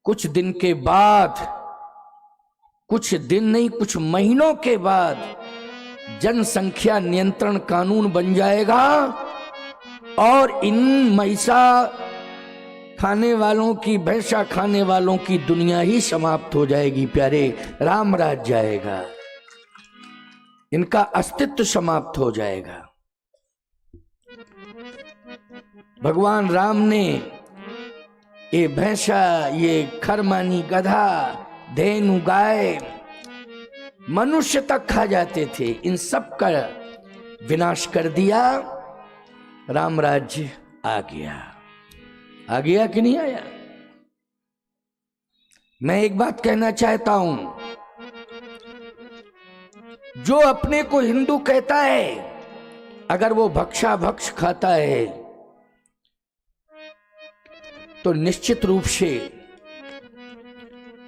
कुछ दिन के बाद, कुछ दिन नहीं कुछ महीनों के बाद जनसंख्या नियंत्रण कानून बन जाएगा और इन महिषा खाने वालों की, भैंसा खाने वालों की दुनिया ही समाप्त हो जाएगी प्यारे। राम राज जाएगा, इनका अस्तित्व समाप्त हो जाएगा। भगवान राम ने ये भैंसा, ये खरमानी, गधा, धेनु, गाय, मनुष्य तक खा जाते थे, इन सब का विनाश कर दिया। राम राज्य आ गया। आ गया कि नहीं आया? मैं एक बात कहना चाहता हूं, जो अपने को हिंदू कहता है, अगर वो भक्षा भक्ष खाता है तो निश्चित रूप से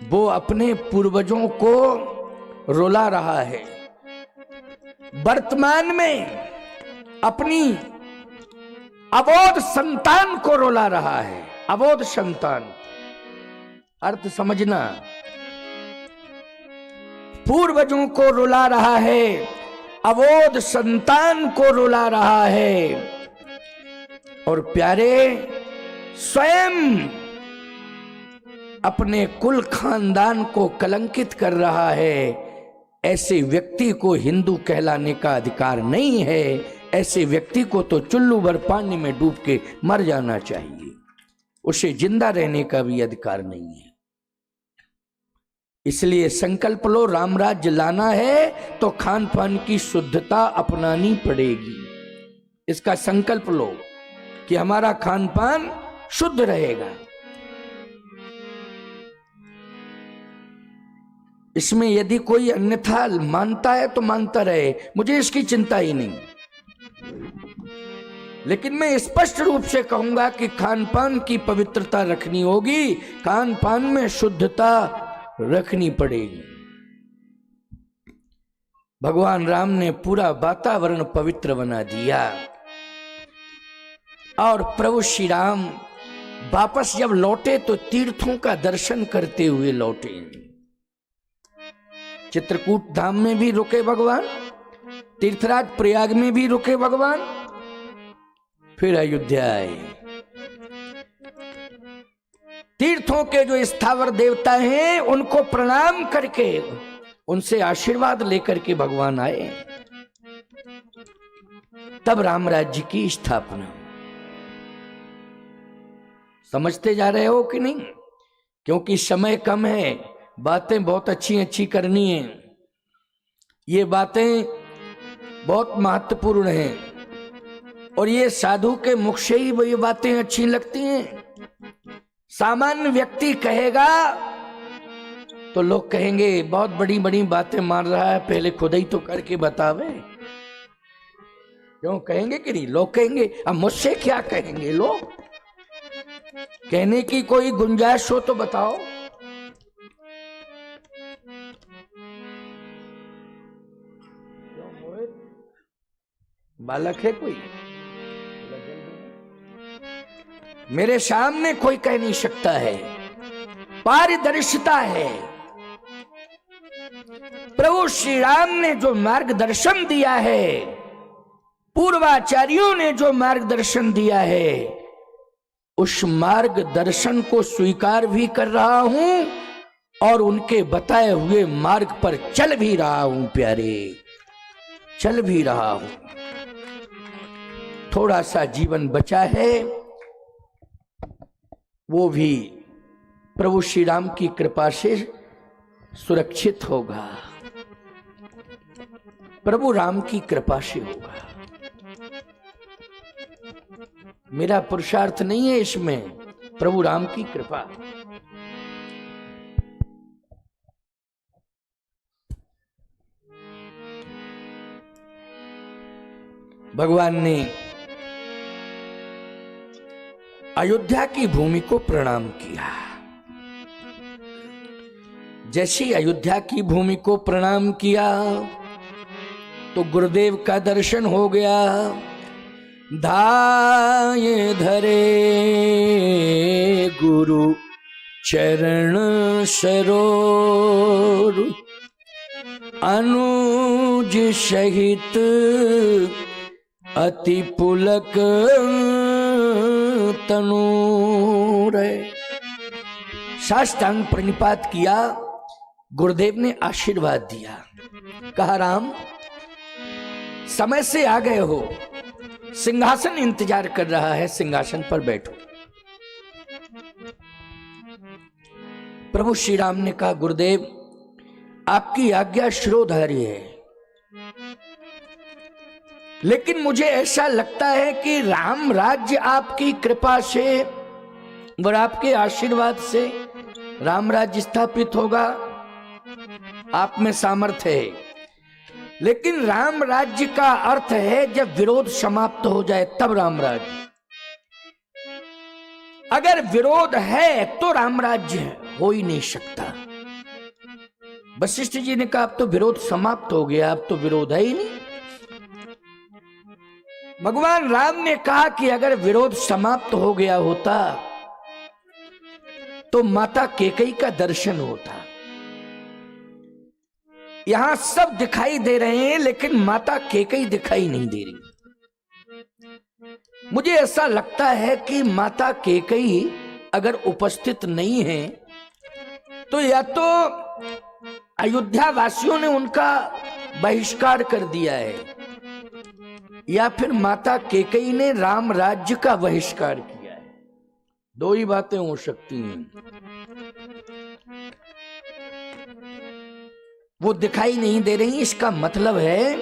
वो अपने पूर्वजों को रुला रहा है। वर्तमान में अपनी अबोध संतान को रुला रहा है। अबोध संतान, अर्थ समझना, पूर्वजों को रुला रहा है, अबोध संतान को रुला रहा है, और प्यारे स्वयं अपने कुल खानदान को कलंकित कर रहा है। ऐसे व्यक्ति को हिंदू कहलाने का अधिकार नहीं है। ऐसे व्यक्ति को तो चुल्लू भर पानी में डूब के मर जाना चाहिए, उसे जिंदा रहने का भी अधिकार नहीं है। इसलिए संकल्प लो, राम राज्य लाना है तो खान पान की शुद्धता अपनानी पड़ेगी। इसका संकल्प लो कि हमारा खान पान शुद्ध रहेगा। इसमें यदि कोई अन्यथा मानता है तो मानता रहे, मुझे इसकी चिंता ही नहीं। लेकिन मैं स्पष्ट रूप से कहूंगा कि खान पान की पवित्रता रखनी होगी, खान पान में शुद्धता रखनी पड़ेगी। भगवान राम ने पूरा वातावरण पवित्र बना दिया और प्रभु श्री राम वापस जब लौटे तो तीर्थों का दर्शन करते हुए लौटे। चित्रकूट धाम में भी रुके भगवान, तीर्थराज प्रयाग में भी रुके भगवान, फिर अयोध्या आए। तीर्थों के जो स्थावर देवता हैं उनको प्रणाम करके, उनसे आशीर्वाद लेकर के भगवान आए। तब राम राज्य की स्थापना। समझते जा रहे हो कि नहीं? क्योंकि समय कम है, बातें बहुत अच्छी अच्छी करनी है। ये बातें बहुत महत्वपूर्ण हैं और ये साधु के मुख से ही ये बातें अच्छी लगती हैं। सामान्य व्यक्ति कहेगा तो लोग कहेंगे बहुत बड़ी बड़ी बातें मार रहा है, पहले खुद ही तो करके बतावे। क्यों कहेंगे कि नहीं? लोग कहेंगे। अब मुझसे क्या कहेंगे लोग? कहने की कोई गुंजाइश हो तो बताओ। बालक है कोई? मेरे सामने कोई कह नहीं सकता है। पारदर्शिता है। प्रभु श्री राम ने जो मार्गदर्शन दिया है, पूर्वाचार्यों ने जो मार्गदर्शन दिया है, उस मार्गदर्शन को स्वीकार भी कर रहा हूं और उनके बताए हुए मार्ग पर चल भी रहा हूं प्यारे, चल भी रहा हूं। थोड़ा सा जीवन बचा है, वो भी प्रभु श्री राम की कृपा से सुरक्षित होगा, प्रभु राम की कृपा से होगा। मेरा पुरुषार्थ नहीं है इसमें, प्रभु राम की कृपा। भगवान ने अयोध्या की भूमि को प्रणाम किया। जैसे अयोध्या की भूमि को प्रणाम किया तो गुरुदेव का दर्शन हो गया। धाये धरे गुरु चरण सरोर अनुज सहित अति पुलक तनूर। साष्टांग प्रणिपात किया, गुरुदेव ने आशीर्वाद दिया, कहा राम समय से आ गए हो, सिंहासन इंतजार कर रहा है, सिंहासन पर बैठो। प्रभु श्री राम ने कहा गुरुदेव आपकी आज्ञा शिरोधार्य है, लेकिन मुझे ऐसा लगता है कि राम राज्य आपकी कृपा से और आपके आशीर्वाद से राम राज्य स्थापित होगा, आप में सामर्थ्य है। लेकिन राम राज्य का अर्थ है जब विरोध समाप्त हो जाए तब राम राज्य। अगर विरोध है तो राम राज्य हो ही नहीं सकता। वशिष्ठ जी ने कहा अब तो विरोध समाप्त हो गया, अब तो विरोध है ही नहीं। भगवान राम ने कहा कि अगर विरोध समाप्त हो गया होता तो माता कैकेयी का दर्शन होता। यहां सब दिखाई दे रहे हैं लेकिन माता कैकेयी दिखाई नहीं दे रही। मुझे ऐसा लगता है कि माता कैकेयी अगर उपस्थित नहीं है तो या तो अयोध्या वासियों ने उनका बहिष्कार कर दिया है या फिर माता कैकेयी ने राम राज्य का बहिष्कार किया है। दो ही बातें हो सकती हैं। वो दिखाई नहीं दे रही, इसका मतलब है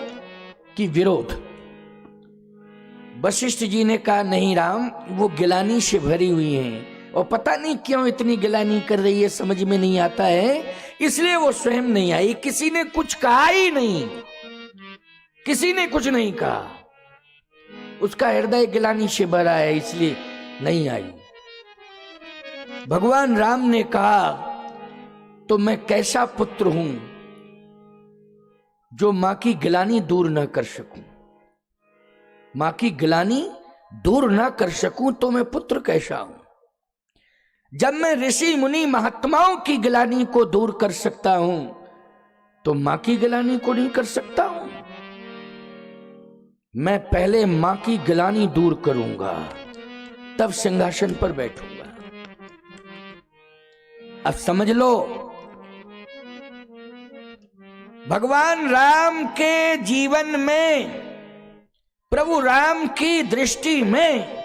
कि विरोध। वशिष्ठ जी ने कहा नहीं राम, वो गिलानी से भरी हुई हैं और पता नहीं क्यों इतनी गिलानी कर रही है, समझ में नहीं आता है, इसलिए वो स्वयं नहीं आई। किसी ने कुछ कहा ही नहीं, किसी ने कुछ नहीं कहा, उसका हृदय गिलानी से भरा है इसलिए नहीं आई। भगवान राम ने कहा तो मैं कैसा पुत्र हूं जो मां की गिलानी दूर न कर सकूं। मां की गिलानी दूर न कर सकूं तो मैं पुत्र कैसा हूं। जब मैं ऋषि मुनि महात्माओं की गिलानी को दूर कर सकता हूं तो मां की गिलानी को नहीं कर सकता हूं। मैं पहले मां की गिलानी दूर करूंगा तब सिंहासन पर बैठूंगा। अब समझ लो, भगवान राम के जीवन में, प्रभु राम की दृष्टि में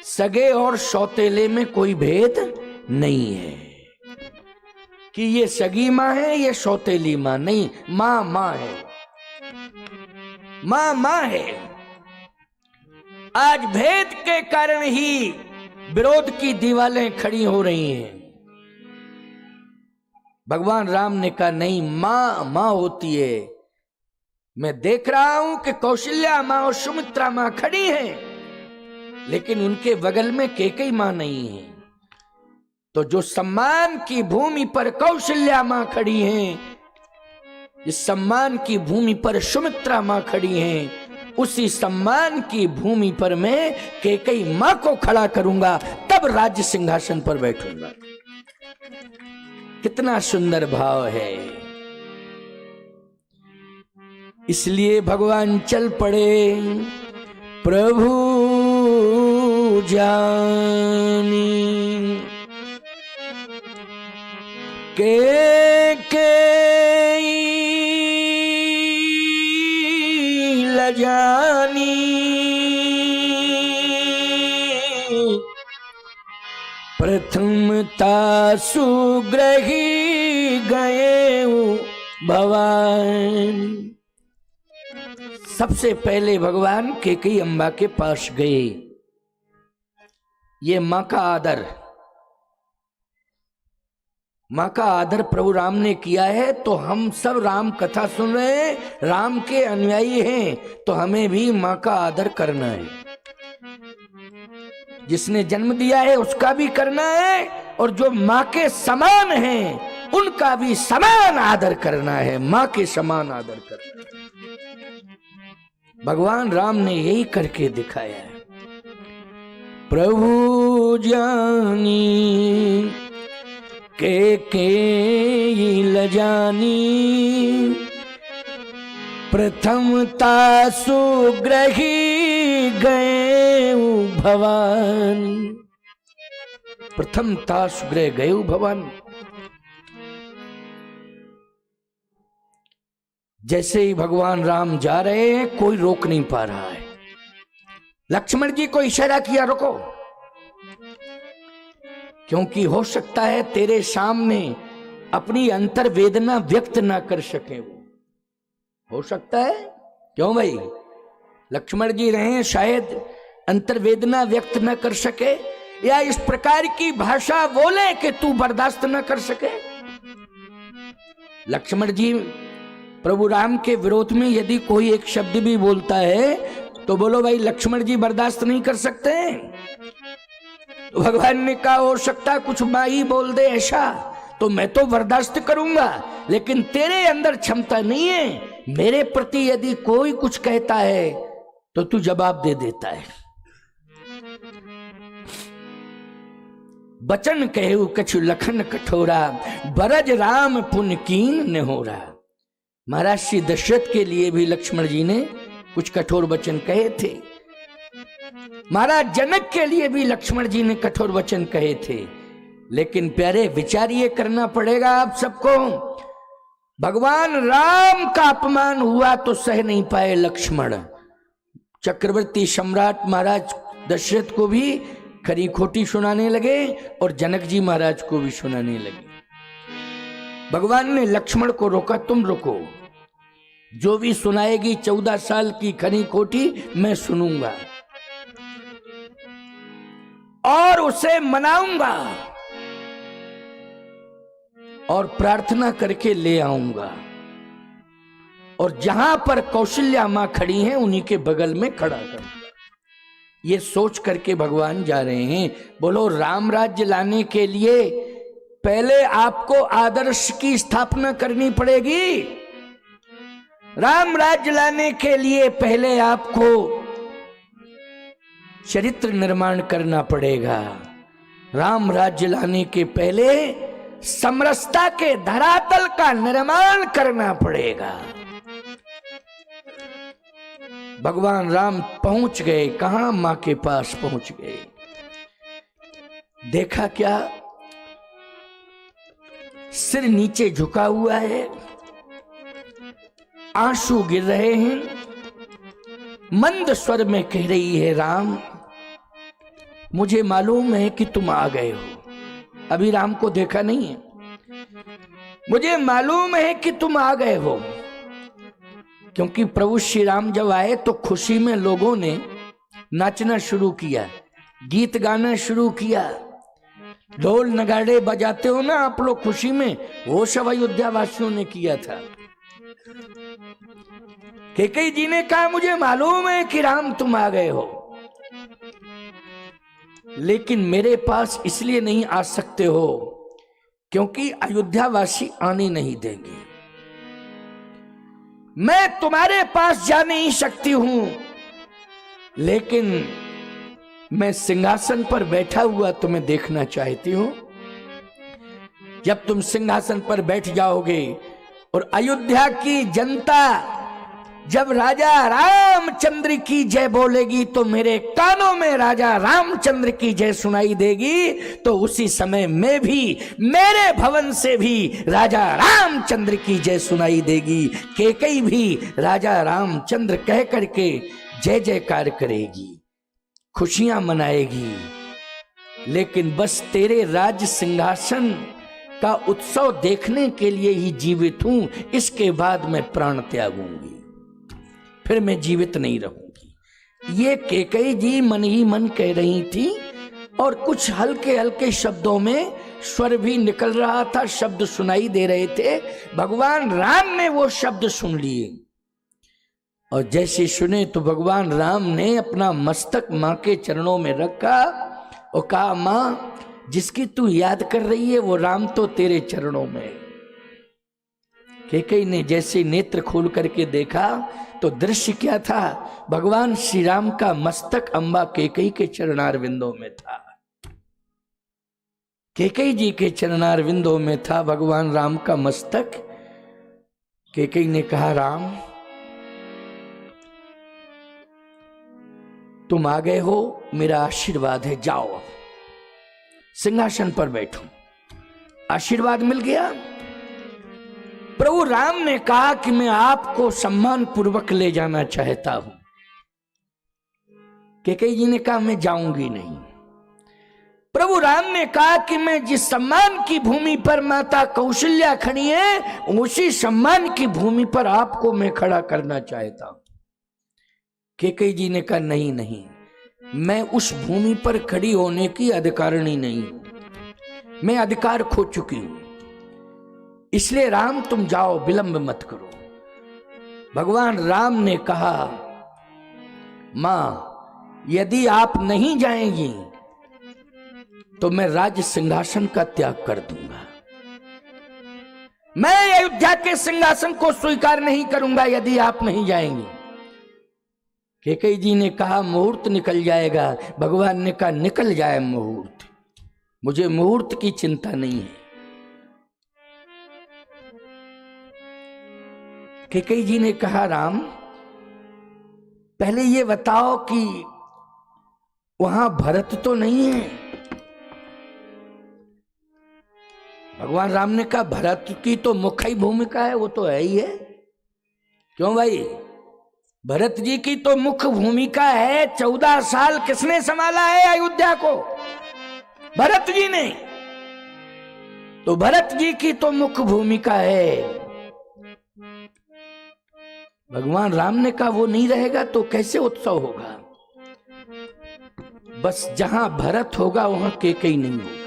सगे और सौतेले में कोई भेद नहीं है कि ये सगी मां है ये सौतेली मां, नहीं, मां मां है, मां मां है। आज भेद के कारण ही विरोध की दीवारें खड़ी हो रही हैं। भगवान राम ने कहा नहीं, मां मां होती है। मैं देख रहा हूं कि कौशल्या मां और सुमित्रा मां खड़ी हैं, लेकिन उनके बगल में कैकेयी मां नहीं है। तो जो सम्मान की भूमि पर कौशल्या मां खड़ी हैं, इस सम्मान की भूमि पर सुमित्रा मां खड़ी हैं, उसी सम्मान की भूमि पर मैं कैकेयी मां को खड़ा करूंगा, तब राज्य सिंहासन पर बैठूंगा। कितना सुंदर भाव है। इसलिए भगवान चल पड़े, प्रभु जानी कैकेयी लजानी, प्रथमता सुग्रही गए भवान। सबसे पहले भगवान कैकेयी अम्बा के पास गए। ये मां का आदर, मां का आदर प्रभु राम ने किया है, तो हम सब राम कथा सुन रहे हैं, राम के अनुयायी हैं, तो हमें भी मां का आदर करना है। जिसने जन्म दिया है उसका भी करना है, और जो मां के समान हैं उनका भी समान आदर करना है, मां के समान आदर करना है। भगवान राम ने यही करके दिखाया है। प्रभु जानी के लजानी प्रथमता सुग्रही गए भवानी। प्रथमता सुग्रह गए भवानी। जैसे ही भगवान राम जा रहे हैं कोई रोक नहीं पा रहा है। लक्ष्मण जी को इशारा किया रुको, क्योंकि हो सकता है तेरे सामने अपनी अंतर वेदना व्यक्त ना कर सके। वो हो सकता है, क्यों भाई? लक्ष्मण जी रहे शायद अंतर वेदना व्यक्त न कर सके, या इस प्रकार की भाषा बोले कि तू बर्दाश्त न कर सके। लक्ष्मण जी प्रभु राम के विरोध में यदि कोई एक शब्द भी बोलता है तो बोलो भाई लक्ष्मण जी बर्दाश्त नहीं कर सकते। तो भगवान ने कहा हो सकता कुछ माई बोल दे ऐसा तो मैं तो बर्दाश्त करूंगा, लेकिन तेरे अंदर क्षमता नहीं है। मेरे प्रति यदि कोई कुछ कहता है तो तू जवाब दे देता है। बचन कहु कछु लखन कठोरा, बरज राम पुन कीन नेहोरा। महाराज श्री दशरथ के लिए भी लक्ष्मण जी ने कुछ कठोर वचन कहे थे। महाराज जनक के लिए भी लक्ष्मण जी ने कठोर वचन कहे थे। लेकिन प्यारे विचार ये करना पड़ेगा आप सबको, भगवान राम का अपमान हुआ तो सह नहीं पाए लक्ष्मण। चक्रवर्ती सम्राट महाराज दशरथ को भी खरी खोटी सुनाने लगे और जनक जी महाराज को भी सुनाने लगे। भगवान ने लक्ष्मण को रोका, तुम रुको, जो भी सुनाएगी 14 साल की खरी खोटी मैं सुनूंगा और उसे मनाऊंगा और प्रार्थना करके ले आऊंगा, और जहां पर कौशल्या मां खड़ी हैं उन्हीं के बगल में खड़ा करूंगा। ये सोच करके भगवान जा रहे हैं। बोलो राम राज्य लाने के लिए पहले आपको आदर्श की स्थापना करनी पड़ेगी। राम राज्य लाने के लिए पहले आपको चरित्र निर्माण करना पड़ेगा। राम राज्य लाने के पहले समरसता के धरातल का निर्माण करना पड़ेगा। भगवान राम पहुंच गए, कहां? मां के पास पहुंच गए। देखा क्या? सिर नीचे झुका हुआ है, आंसू गिर रहे हैं, मंद स्वर में कह रही है राम मुझे मालूम है कि तुम आ गए हो। अभी राम को देखा नहीं है। मुझे मालूम है कि तुम आ गए हो, क्योंकि प्रभु श्री राम जब आए तो खुशी में लोगों ने नाचना शुरू किया, गीत गाना शुरू किया। ढोल नगाड़े बजाते हो ना आप लोग खुशी में, वो सब अयोध्या वासियों ने किया था। कैकेयी जी ने कहा मुझे मालूम है कि राम तुम आ गए हो, लेकिन मेरे पास इसलिए नहीं आ सकते हो क्योंकि अयोध्या वासी आने नहीं देंगे। मैं तुम्हारे पास जा नहीं सकती हूं, लेकिन मैं सिंहासन पर बैठा हुआ तुम्हें देखना चाहती हूं। जब तुम सिंहासन पर बैठ जाओगे और अयोध्या की जनता जब राजा रामचंद्र की जय बोलेगी तो मेरे कानों में राजा रामचंद्र की जय सुनाई देगी, तो उसी समय मैं भी मेरे भवन से भी राजा रामचंद्र की जय सुनाई देगी। कैकेयी भी राजा रामचंद्र कह करके जय जयकार करेगी, खुशियां मनाएगी। लेकिन बस तेरे राज सिंहासन का उत्सव देखने के लिए ही जीवित हूं, इसके बाद मैं प्राण त्यागूंगी, फिर मैं जीवित नहीं रहूंगी। ये कैकेयी जी मन ही मन कह रही थी और कुछ हल्के हल्के शब्दों में स्वर भी निकल रहा था, शब्द सुनाई दे रहे थे। भगवान राम ने वो शब्द सुन लिए और जैसे सुने तो भगवान राम ने अपना मस्तक मां के चरणों में रखा और कहा मां जिसकी तू याद कर रही है वो राम तो तेरे चरणों में। कैकेयी ने जैसे नेत्र खोल करके देखा तो दृश्य क्या था? भगवान श्री राम का मस्तक अम्बा कैकेयी के चरणारविंदों में था। कैकेयी जी के चरणारविंदों में था भगवान राम का मस्तक। कैकेयी ने कहा, राम तुम आ गए हो, मेरा आशीर्वाद है, जाओ सिंहासन पर बैठो। आशीर्वाद मिल गया। प्रभु राम ने कहा कि मैं आपको सम्मान पूर्वक ले जाना चाहता हूं। कैकेयी जी ने कहा, मैं जाऊंगी नहीं। प्रभु राम ने कहा कि मैं जिस सम्मान की भूमि पर माता कौशल्या खड़ी है, उसी सम्मान की भूमि पर आपको मैं खड़ा करना चाहता हूं। कैकेयी जी ने कहा, नहीं नहीं, मैं उस भूमि पर खड़ी होने की अधिकारिणी नहीं हूं, मैं अधिकार खो चुकी हूं, इसलिए राम तुम जाओ, विलंब मत करो। भगवान राम ने कहा, मां यदि आप नहीं जाएंगी तो मैं राज्य सिंहासन का त्याग कर दूंगा। मैं अयोध्या के सिंहासन को स्वीकार नहीं करूंगा यदि आप नहीं जाएंगी। कैकेयी जी ने कहा, मुहूर्त निकल जाएगा। भगवान ने कहा, निकल जाए मुहूर्त, मुझे मुहूर्त की चिंता नहीं है। कैकेयी जी ने कहा, राम पहले ये बताओ कि वहां भरत तो नहीं है। भगवान राम ने कहा, भरत की तो मुख्य भूमिका है, वो तो है ही है। क्यों भाई? भरत जी की तो मुख्य भूमिका है। 14 साल किसने संभाला है अयोध्या को? भरत जी ने। तो भरत जी की तो मुख्य भूमिका है। भगवान राम ने कहा, वो नहीं रहेगा तो कैसे उत्सव होगा? बस जहां भरत होगा वहां कैकेयी नहीं होगा।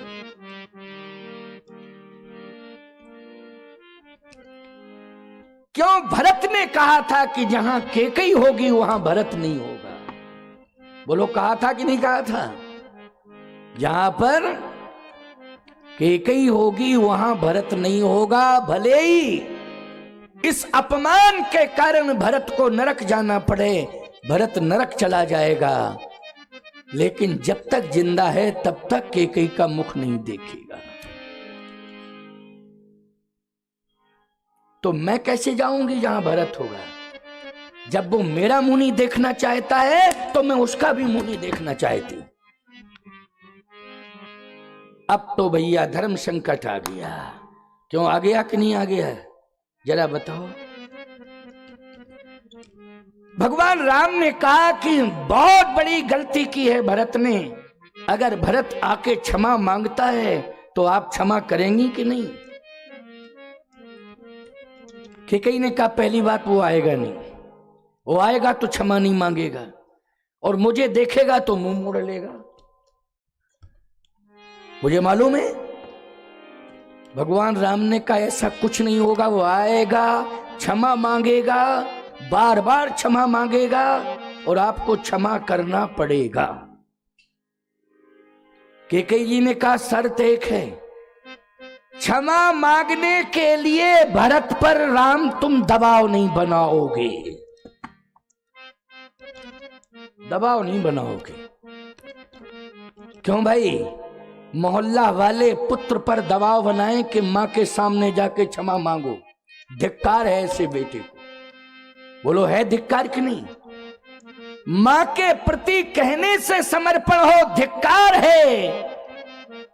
क्यों? भरत ने कहा था कि जहां कैकेयी होगी वहां भरत नहीं होगा। बोलो, कहा था कि नहीं कहा था? जहां पर कैकेयी होगी वहां भरत नहीं होगा। भले ही इस अपमान के कारण भरत को नरक जाना पड़े, भरत नरक चला जाएगा, लेकिन जब तक जिंदा है तब तक कैकेयी का मुख नहीं देखेगा। तो मैं कैसे जाऊंगी जहां भरत होगा? जब वो मेरा मुंह नहीं देखना चाहता है तो मैं उसका भी मुंह नहीं देखना चाहती। अब तो भैया धर्म संकट आ गया। क्यों आ गया कि नहीं आ गया, जरा बताओ। भगवान राम ने कहा कि बहुत बड़ी गलती की है भरत ने। अगर भरत आके क्षमा मांगता है तो आप क्षमा करेंगी कि नहीं? कैकेयी ने कहा, पहली बात वो आएगा नहीं, वो आएगा तो क्षमा नहीं मांगेगा, और मुझे देखेगा तो मुंह मोड़ लेगा। मुझे मालूम है। भगवान राम ने कहा, ऐसा कुछ नहीं होगा। वो आएगा, क्षमा मांगेगा, बार बार क्षमा मांगेगा, और आपको क्षमा करना पड़ेगा। कैकेयी जी ने कहा, शर्त एक है, क्षमा मांगने के लिए भरत पर राम तुम दबाव नहीं बनाओगे, दबाव नहीं बनाओगे। क्यों भाई? मोहल्ला वाले पुत्र पर दबाव बनाएं कि मां के सामने जाके क्षमा मांगो। धिक्कार है ऐसे बेटे को। बोलो, है धिक्कार कि नहीं? मां के प्रति कहने से समर्पण हो, धिक्कार है।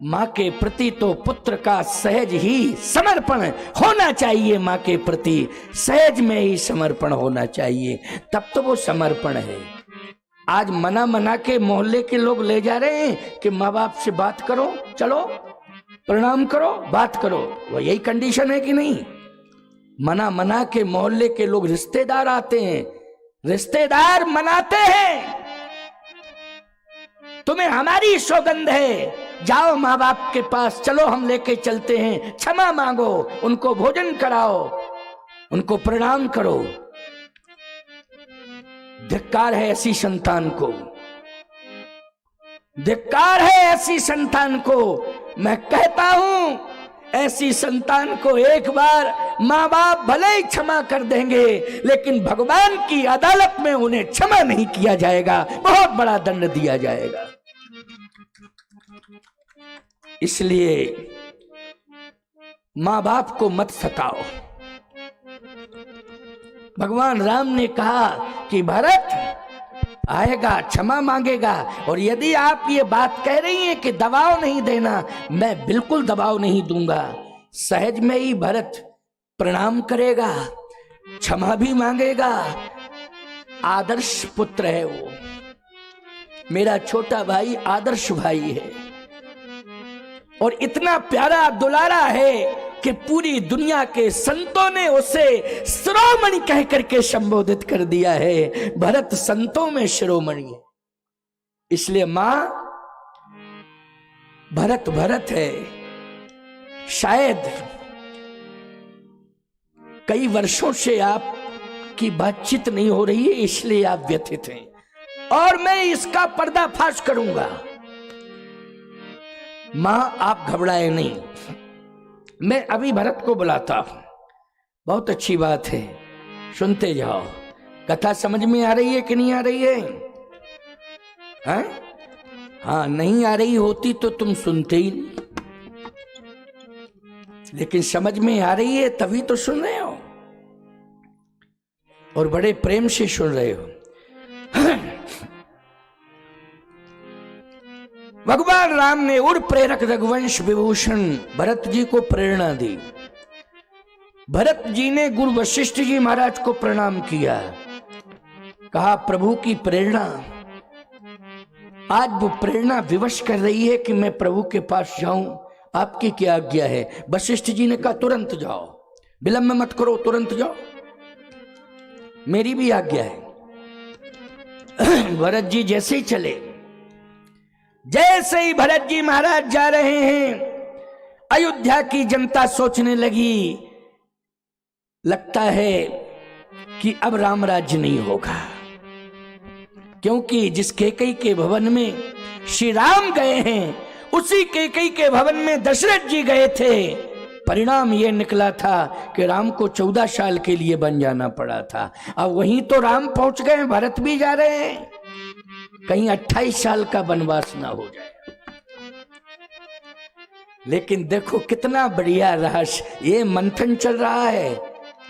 मां के प्रति तो पुत्र का सहज ही समर्पण होना चाहिए। मां के प्रति सहज में ही समर्पण होना चाहिए, तब तो वो समर्पण है। आज मना मना के मोहल्ले के लोग ले जा रहे हैं कि माँ बाप से बात करो, चलो प्रणाम करो, बात करो। वो यही कंडीशन है कि नहीं? मना मना के मोहल्ले के लोग, रिश्तेदार आते हैं, रिश्तेदार मनाते हैं, तुम्हें हमारी सौगंध है, जाओ माँ बाप के पास, चलो हम लेके चलते हैं, क्षमा मांगो, उनको भोजन कराओ, उनको प्रणाम करो। धिक्कार है ऐसी संतान को, धिक्कार है ऐसी संतान को। मैं कहता हूं, ऐसी संतान को एक बार माँ बाप भले ही क्षमा कर देंगे, लेकिन भगवान की अदालत में उन्हें क्षमा नहीं किया जाएगा, बहुत बड़ा दंड दिया जाएगा। इसलिए मां बाप को मत सताओ। भगवान राम ने कहा कि भरत आएगा, क्षमा मांगेगा, और यदि आप ये बात कह रही हैं कि दबाव नहीं देना, मैं बिल्कुल दबाव नहीं दूंगा। सहज में ही भरत प्रणाम करेगा, क्षमा भी मांगेगा। आदर्श पुत्र है वो, मेरा छोटा भाई आदर्श भाई है, और इतना प्यारा दुलारा है कि पूरी दुनिया के संतों ने उसे शिरोमणि कह करके संबोधित कर दिया है। भरत संतों में शिरोमणि है, इसलिए मां भरत भरत है। शायद कई वर्षों से आपकी बातचीत नहीं हो रही है, इसलिए आप व्यथित हैं, और मैं इसका पर्दाफाश करूंगा। मां आप घबराए नहीं, मैं अभी भरत को बुलाता हूं। बहुत अच्छी बात है, सुनते जाओ। कथा समझ में आ रही है कि नहीं आ रही है? हाँ, नहीं आ रही होती तो तुम सुनते ही नहीं, लेकिन समझ में आ रही है तभी तो सुन रहे हो, और बड़े प्रेम से सुन रहे हो। भगवान राम ने उर प्रेरक रघुवंश विभूषण भरत जी को प्रेरणा दी। भरत जी ने गुरु वशिष्ठ जी महाराज को प्रणाम किया, कहा प्रभु की प्रेरणा, आज वो प्रेरणा विवश कर रही है कि मैं प्रभु के पास जाऊं, आपकी क्या आज्ञा है? वशिष्ठ जी ने कहा तुरंत जाओ, विलंब मत करो, तुरंत जाओ, मेरी भी आज्ञा है। भरत जी जैसे ही चले, जैसे ही भरत जी महाराज जा रहे हैं, अयोध्या की जनता सोचने लगी, लगता है कि अब राम राज्य नहीं होगा, क्योंकि जिस कैकेयी के भवन में श्री राम गए हैं, उसी कैकेयी के भवन में दशरथ जी गए थे। परिणाम यह निकला था कि राम को 14 साल के लिए बन जाना पड़ा था। अब वहीं तो राम पहुंच गए, भरत भी जा रहे हैं, कहीं 28 साल का वनवास ना हो जाए। लेकिन देखो कितना बढ़िया रहस्य, ये मंथन चल रहा है,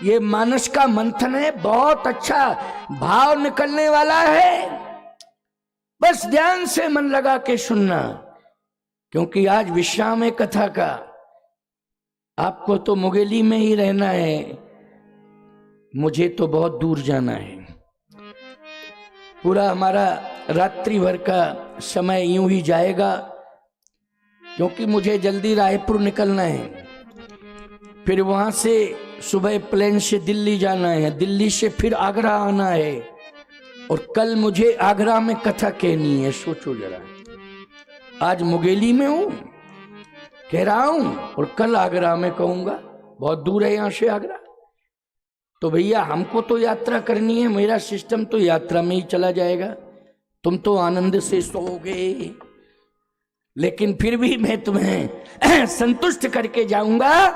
ये मानस का मंथन है, बहुत अच्छा भाव निकलने वाला है। बस ध्यान से मन लगा के सुनना, क्योंकि आज विश्राम है कथा का। आपको तो मुगेली में ही रहना है, मुझे तो बहुत दूर जाना है। पूरा हमारा रात्रि भर का समय यूं ही जाएगा, क्योंकि मुझे जल्दी रायपुर निकलना है, फिर वहां से सुबह प्लेन से दिल्ली जाना है, दिल्ली से फिर आगरा आना है, और कल मुझे आगरा में कथा कहनी है। सोचो जरा, आज मुगेली में हूं, कह रहा हूं, और कल आगरा में कहूंगा। बहुत दूर है यहां से आगरा, तो भैया हमको तो यात्रा करनी है, मेरा सिस्टम तो यात्रा में ही चला जाएगा। तुम तो आनंद से सोओगे, लेकिन फिर भी मैं तुम्हें संतुष्ट करके जाऊंगा,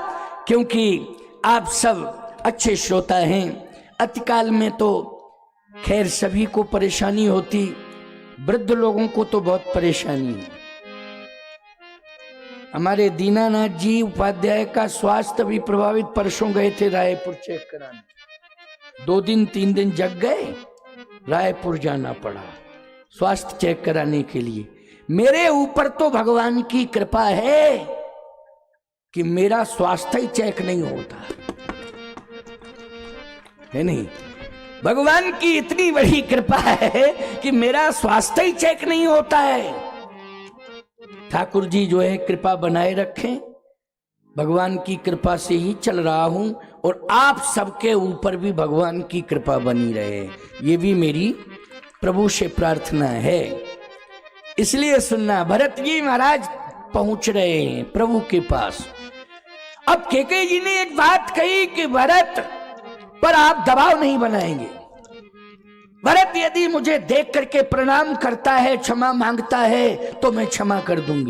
क्योंकि आप सब अच्छे श्रोता हैं। अतिकाल में तो खैर सभी को परेशानी होती, वृद्ध लोगों को तो बहुत परेशानी है। हमारे दीनानाथ जी उपाध्याय का स्वास्थ्य भी प्रभावित, परसों गए थे रायपुर चेक कराने, 2 दिन 3 दिन जग गए, रायपुर जाना पड़ा स्वास्थ्य चेक कराने के लिए। मेरे ऊपर तो भगवान की कृपा है कि मेरा स्वास्थ्य ही चेक नहीं होता है, नहीं, भगवान की इतनी बड़ी कृपा है कि मेरा स्वास्थ्य ही चेक नहीं होता है। ठाकुर जी जो है कृपा बनाए रखें, भगवान की कृपा से ही चल रहा हूं, और आप सबके ऊपर भी भगवान की कृपा बनी रहे, ये भी मेरी प्रभु से प्रार्थना है। इसलिए सुनना, भरत जी महाराज पहुंच रहे हैं प्रभु के पास। अब कैकेयी जी ने एक बात कही कि भरत पर आप दबाव नहीं बनाएंगे, भरत यदि मुझे देख करके प्रणाम करता है, क्षमा मांगता है, तो मैं क्षमा कर दूंगी।